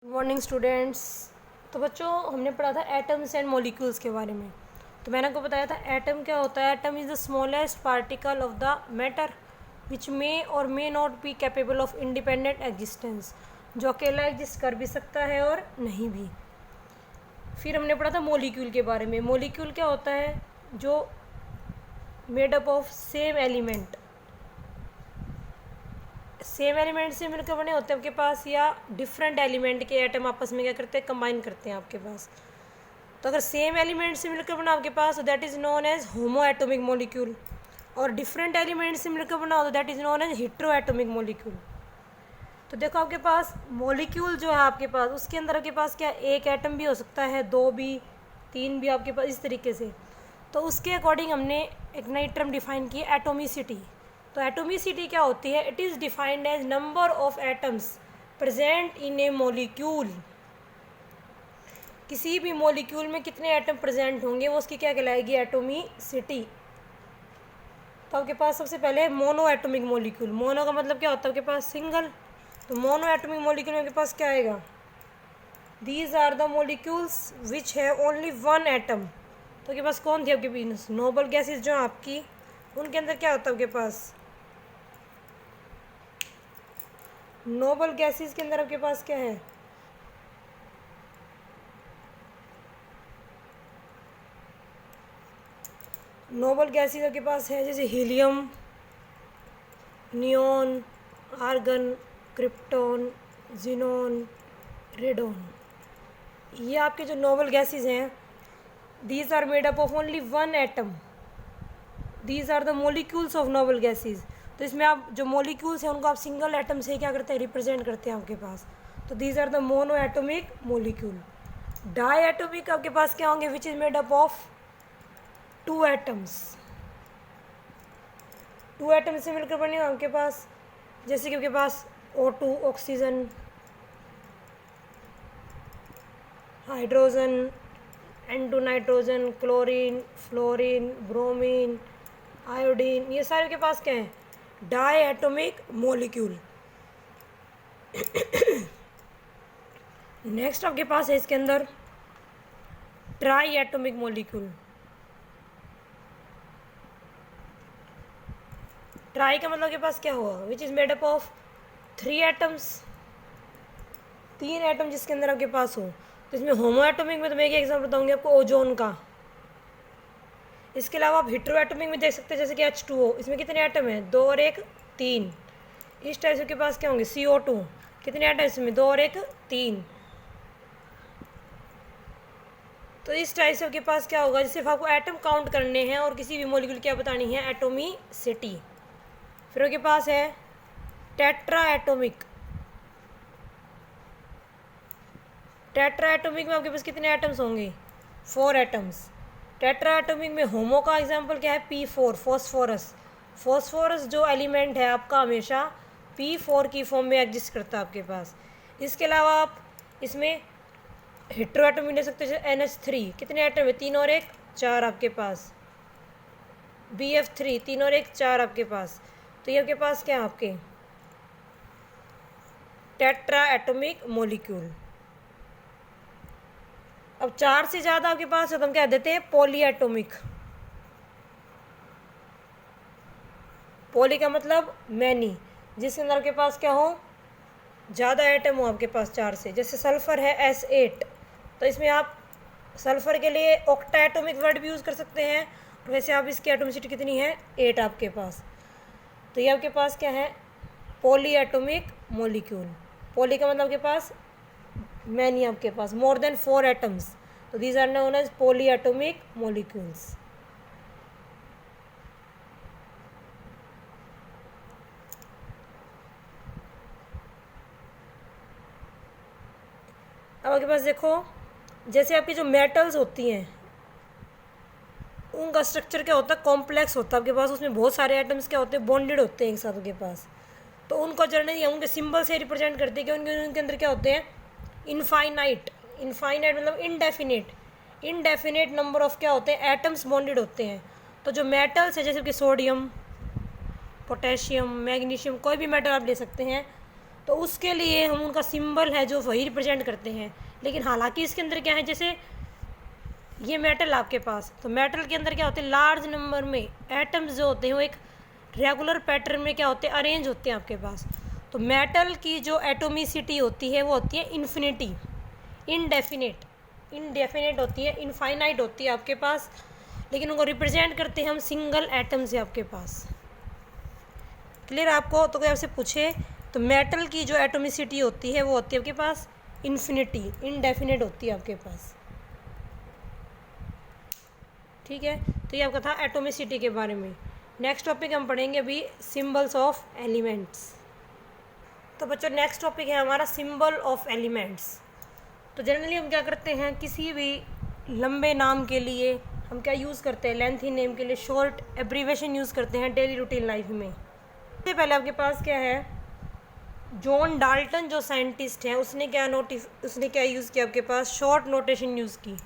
Good morning students. तो बच्चों हमने पढ़ा था एटम्स एंड मॉलिक्यूल्स के बारे में। तो मैंने आपको बताया था एटम क्या होता है। Atom is the smallest particle of the matter which may or may not be capable of independent existence, जो अकेला एग्जिस्ट कर भी सकता है और नहीं भी। फिर हमने पढ़ा था मॉलिक्यूल के बारे में। मॉलिक्यूल क्या होता है, जो made up of same element से मिलकर बने होते हैं आपके पास, या डिफरेंट एलिमेंट के एटम आपस में क्या करते हैं, कंबाइन करते हैं आपके पास। तो अगर सेम एलिमेंट से मिलकर बना आपके पास तो that is known as homoatomic molecule, और डिफरेंट एलिमेंट से मिलकर बना हो तो that is known as heteroatomic molecule. तो देखो आपके पास मॉलिक्यूल जो है आपके पास, उसके अंदर आपके पास क्या एक एटम भी हो सकता है, दो भी, तीन भी आपके पास, इस तरीके से। तो उसके अकॉर्डिंग हमने एक नई टर्म डिफाइन की, एटोमिसिटी। तो एटोमिसिटी क्या होती है, it is defined as number of atoms present in a molecule. किसी भी मॉलिक्यूल में कितने एटम प्रेजेंट होंगे वो उसकी क्या कहलाएगी, एटोमिसिटी। तो आपके पास सबसे पहले मोनो एटोमिक मॉलिक्यूल। मोनो का मतलब क्या होता है आपके पास, सिंगल। तो मोनो एटोमिक मॉलिक्यूल में आपके पास क्या आएगा, these are the molecules which है ओनली वन एटम। तो आपके पास कौन थी आपके पास, नोबल गैसेज जो आपकी, उनके अंदर क्या होता है आपके पास, नोबल गैसेस के अंदर आपके पास क्या है, नोबल गैसेस आपके पास है जैसे helium, neon, argon, krypton, xenon, radon. ये आपके जो नोबल गैसेस हैं, these are made up of only one atom, these are the molecules of noble gases. तो इसमें आप जो मॉलिक्यूल्स हैं उनको आप सिंगल एटम से क्या करते हैं, रिप्रेजेंट करते हैं आपके पास। तो these are the mono atomic molecule. Di atomic आपके पास क्या होंगे, which is made up of two atoms. Two atom से मिलकर बने हो आपके पास, जैसे कि आपके पास O2 oxygen, hydrogen, N2 nitrogen, chlorine, fluorine, bromine, iodine, ये सारे के पास क्या है, डाई एटोमिक मॉलिक्यूल। नेक्स्ट आपके पास है इसके अंदर ट्राई एटोमिक मॉलिक्यूल। ट्राई का मतलब के पास क्या हुआ, विच is made up of three atoms, तीन एटम जिसके अंदर आपके पास हो। तो इसमें होमो एटोमिक में तो मैं एक एग्जाम्पल बताऊंगी आपको, ओजोन का। इसके अलावा आप हेटेरो एटोमिक में देख सकते हैं, जैसे कि H2O, इसमें कितने एटम हैं, दो और एक तीन। इस टाइप से के पास क्या होंगे, CO2, कितने एटम इसमें, दो और एक तीन। तो इस टाइप से आपके पास क्या होगा, सिर्फ आपको एटम काउंट करने हैं और किसी भी मॉलिक्यूल क्या बतानी है, एटोमिसिटी। फिर आपके पास है टेट्रा एटोमिक। टेट्रा एटोमिक में आपके पास कितने एटम्स होंगे, फोर एटम्स। टेट्रा एटोमिक में होमो का एग्जांपल क्या है, P4, फॉस्फोरस। फॉस्फोरस जो एलिमेंट है आपका हमेशा P4 की फॉर्म में एग्जिस्ट करता है आपके पास। इसके अलावा आप इसमें हेटेरो एटोमिक ले सकते हैं, NH3, कितने एटम है, तीन और एक चार आपके पास। BF3, तीन और एक चार आपके पास। तो ये आपके पास क्या है, आपके टेट्रा एटोमिक मॉलिक्यूल। अब चार से ज़्यादा आपके पास है तो हम क्या देते हैं, पॉली एटोमिक। पॉली का मतलब मैनी, जिसके अंदर आपके पास क्या हो, ज़्यादा एटम हो आपके पास चार से। जैसे सल्फ़र है S8, तो इसमें आप सल्फ़र के लिए ऑक्टा एटोमिक वर्ड भी यूज़ कर सकते हैं। वैसे आप इसकी एटोमिसिटी कितनी है, 8 आपके पास। तो ये आपके पास क्या है, पॉली एटोमिक मॉलिक्यूल। पॉली का मतलब आपके पास मैनी, आपके पास मोर देन 4 एटम्स। तो these are known as poly atomic molecules. अब आपके पास देखो, जैसे आपकी जो मेटल्स होती हैं उनका स्ट्रक्चर क्या होता है, कॉम्प्लेक्स होता है आपके पास। उसमें बहुत सारे एटम्स क्या होते हैं, बॉन्डेड होते हैं एक साथ आपके पास। तो उनको जनरली उनके सिंबल से रिप्रेजेंट करते हैं कि उनके अंदर क्या होते हैं, इनफाइनाइट। इनफाइनाइट मतलब इनडेफिनेट नंबर ऑफ क्या होते हैं, एटम्स बॉन्डेड होते हैं। तो जो मेटल्स है, जैसे कि सोडियम, पोटेशियम, मैग्नीशियम, कोई भी मेटल आप ले सकते हैं, तो उसके लिए हम उनका सिंबल है जो वही रिप्रेजेंट करते हैं। लेकिन हालांकि इसके अंदर क्या है, जैसे ये मेटल आपके पास, तो मेटल के अंदर क्या होते हैं, लार्ज नंबर में एटम्स जो होते हैं वो एक रेगुलर पैटर्न में क्या होते हैं, अरेंज होते हैं आपके पास। तो मेटल की जो एटोमिसिटी होती है वो होती है इन्फिनिटी, इनडेफिनेट होती है, इनफाइनाइट होती है आपके पास। लेकिन उनको रिप्रेजेंट करते हैं हम सिंगल एटम से आपके पास। क्लियर आपको? तो कोई आपसे पूछे तो मेटल की जो एटोमिसिटी होती है वो होती है आपके पास इन्फिनिटी, इनडेफिनेट होती है आपके पास। ठीक है, तो ये आपका था एटोमिसिटी के बारे में। नेक्स्ट टॉपिक हम पढ़ेंगे अभी सिंबल्स ऑफ एलिमेंट्स। तो बच्चों नेक्स्ट टॉपिक है हमारा सिंबल ऑफ एलिमेंट्स। तो जनरली हम क्या करते हैं, किसी भी लंबे नाम के लिए हम क्या यूज़ करते हैं, लेंथी नेम के लिए शॉर्ट एब्रीवेशन यूज़ करते हैं डेली रूटीन लाइफ में। सबसे पहले आपके पास क्या है, जॉन डाल्टन जो साइंटिस्ट है उसने क्या यूज़ किया आपके पास, शॉर्ट नोटेशन यूज़ की।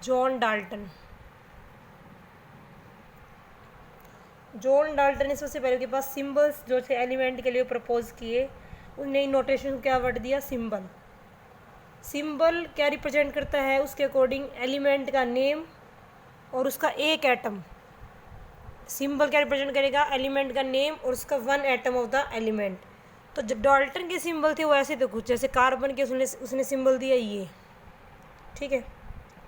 जॉन डाल्टन ने सबसे पहले के पास सिंबल्स जो थे एलिमेंट के लिए प्रपोज किए, उन्हें नोटेशन क्या वर्ड दिया, सिंबल। सिंबल क्या रिप्रेजेंट करता है, उसके अकॉर्डिंग एलिमेंट का नेम और उसका एक एटम। सिंबल क्या रिप्रेजेंट करेगा, एलिमेंट का नेम और उसका one atom of the element. तो जो डाल्टन के सिंबल थे वो ऐसे थे कुछ, जैसे कार्बन के उसने सिंबल दिया ये, ठीक है।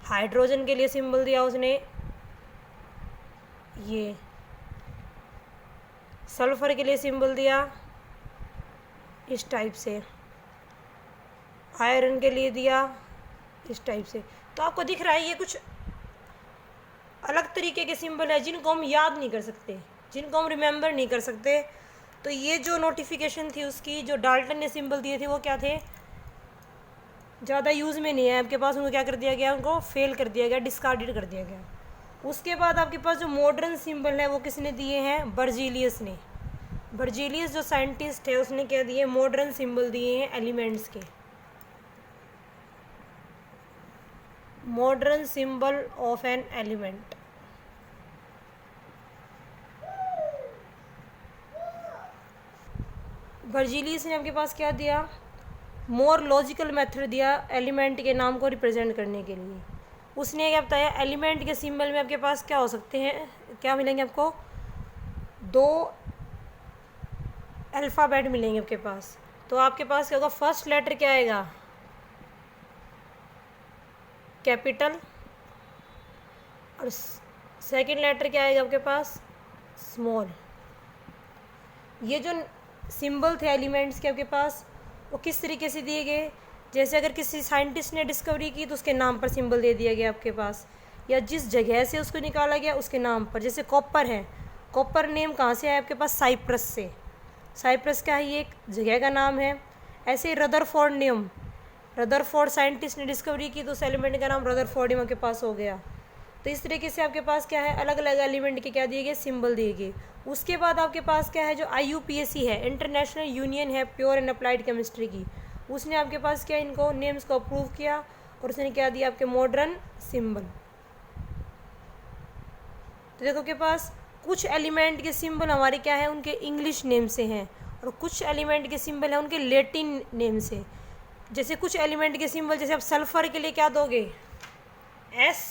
हाइड्रोजन के लिए सिंबल दिया उसने ये, सल्फर के लिए सिंबल दिया इस टाइप से, आयरन के लिए दिया इस टाइप से। तो आपको दिख रहा है ये कुछ अलग तरीके के सिंबल है जिनको हम याद नहीं कर सकते, जिनको हम रिमेंबर नहीं कर सकते। तो ये जो नोटिफिकेशन थी उसकी, जो डाल्टन ने सिंबल दिए थे वो क्या थे, ज़्यादा यूज़ में नहीं है आपके पास, उनको क्या कर दिया गया, उनको फेल कर दिया गया, डिस्कार्डेड कर दिया गया। उसके बाद आपके पास जो मॉडर्न सिंबल है वो किसने दिए हैं, बर्जीलियस ने। बर्जीलियस जो साइंटिस्ट है उसने क्या दिए, मॉडर्न सिंबल दिए हैं एलिमेंट्स के, modern symbol of an element. Berzelius ने आपके पास क्या दिया, मोर लॉजिकल मेथड दिया एलिमेंट के नाम को रिप्रेजेंट करने के लिए। उसने क्या बताया, एलिमेंट के सिंबल में आपके पास क्या हो सकते हैं, क्या मिलेंगे आपको, 2 अल्फ़ाबेट मिलेंगे आपके पास। तो आपके पास क्या होगा, फर्स्ट लेटर क्या आएगा, कैपिटल, और सेकंड लेटर क्या आएगा आपके पास, स्मॉल। ये जो सिंबल थे एलिमेंट्स के आपके पास वो किस तरीके से दिए गए, जैसे अगर किसी साइंटिस्ट ने डिस्कवरी की तो उसके नाम पर सिंबल दे दिया गया आपके पास, या जिस जगह से उसको निकाला गया उसके नाम पर। जैसे कॉपर है, कॉपर नेम कहाँ से है आपके पास, साइप्रस से। साइप्रस क्या है, ये एक जगह का नाम है। ऐसे ही रदरफोर्ड नेम, रदरफोर्ड साइंटिस्ट ने डिस्कवरी की तो उस एलिमेंट का नाम रदरफोर्डियम आपके पास हो गया। तो इस तरीके से आपके पास क्या है, अलग अलग एलिमेंट के क्या दिए गए, सिंबल दिए गए। उसके बाद आपके पास क्या है, जो IUPAC है, इंटरनेशनल यूनियन है प्योर एंड अप्लाइड केमिस्ट्री की, उसने आपके पास क्या, इनको नेम्स को अप्रूव किया और उसने क्या दिया, आपके मॉडर्न सिंबल। तो देखो के पास कुछ एलिमेंट के सिंबल हमारे क्या है, उनके इंग्लिश नेम से हैं, और कुछ एलिमेंट के सिंबल हैं उनके लैटिन नेम से। जैसे कुछ एलिमेंट के सिंबल, जैसे आप सल्फर के लिए क्या दोगे, S,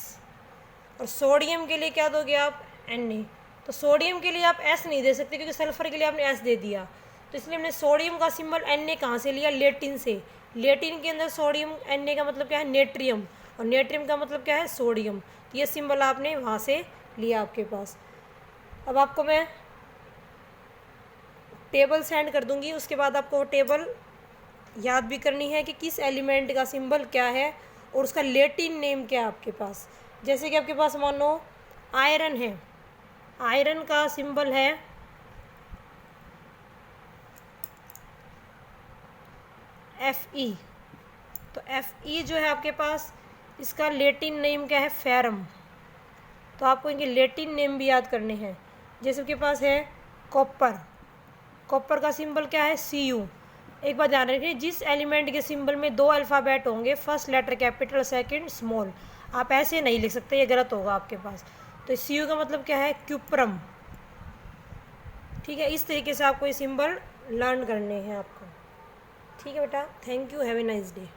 और सोडियम के लिए क्या दोगे आप, Na। तो सोडियम के लिए आप S नहीं दे सकते क्योंकि सल्फर के लिए आपने S दे दिया, तो इसलिए हमने सोडियम का सिंबल Na कहाँ से लिया, लेटिन से। लेटिन के अंदर सोडियम, Na का मतलब क्या है, नेट्रियम, और नेट्रियम का मतलब क्या है, सोडियम। तो ये सिंबल आपने वहाँ से लिया आपके पास। अब आपको मैं टेबल सेंड कर दूँगी, उसके बाद आपको वो टेबल याद भी करनी है कि किस एलिमेंट का सिंबल क्या है और उसका लैटिन नेम क्या है आपके पास। जैसे कि आपके पास मानो आयरन है, आयरन का सिंबल है Fe। तो Fe जो है आपके पास, इसका लैटिन नेम क्या है, फेरम। तो आपको इनके लैटिन नेम भी याद करने हैं। जैसे आपके पास है कॉपर, कॉपर का सिंबल क्या है, Cu। एक बात ध्यान रखिए, जिस एलिमेंट के सिंबल में 2 अल्फ़ाबेट होंगे, first letter capital, second small, आप ऐसे नहीं लिख सकते, ये गलत होगा आपके पास। तो Cu का मतलब क्या है, क्यूप्रम। ठीक है, इस तरीके से आपको ये सिंबल लर्न करने हैं आपको। ठीक है बेटा, thank you, have a nice day.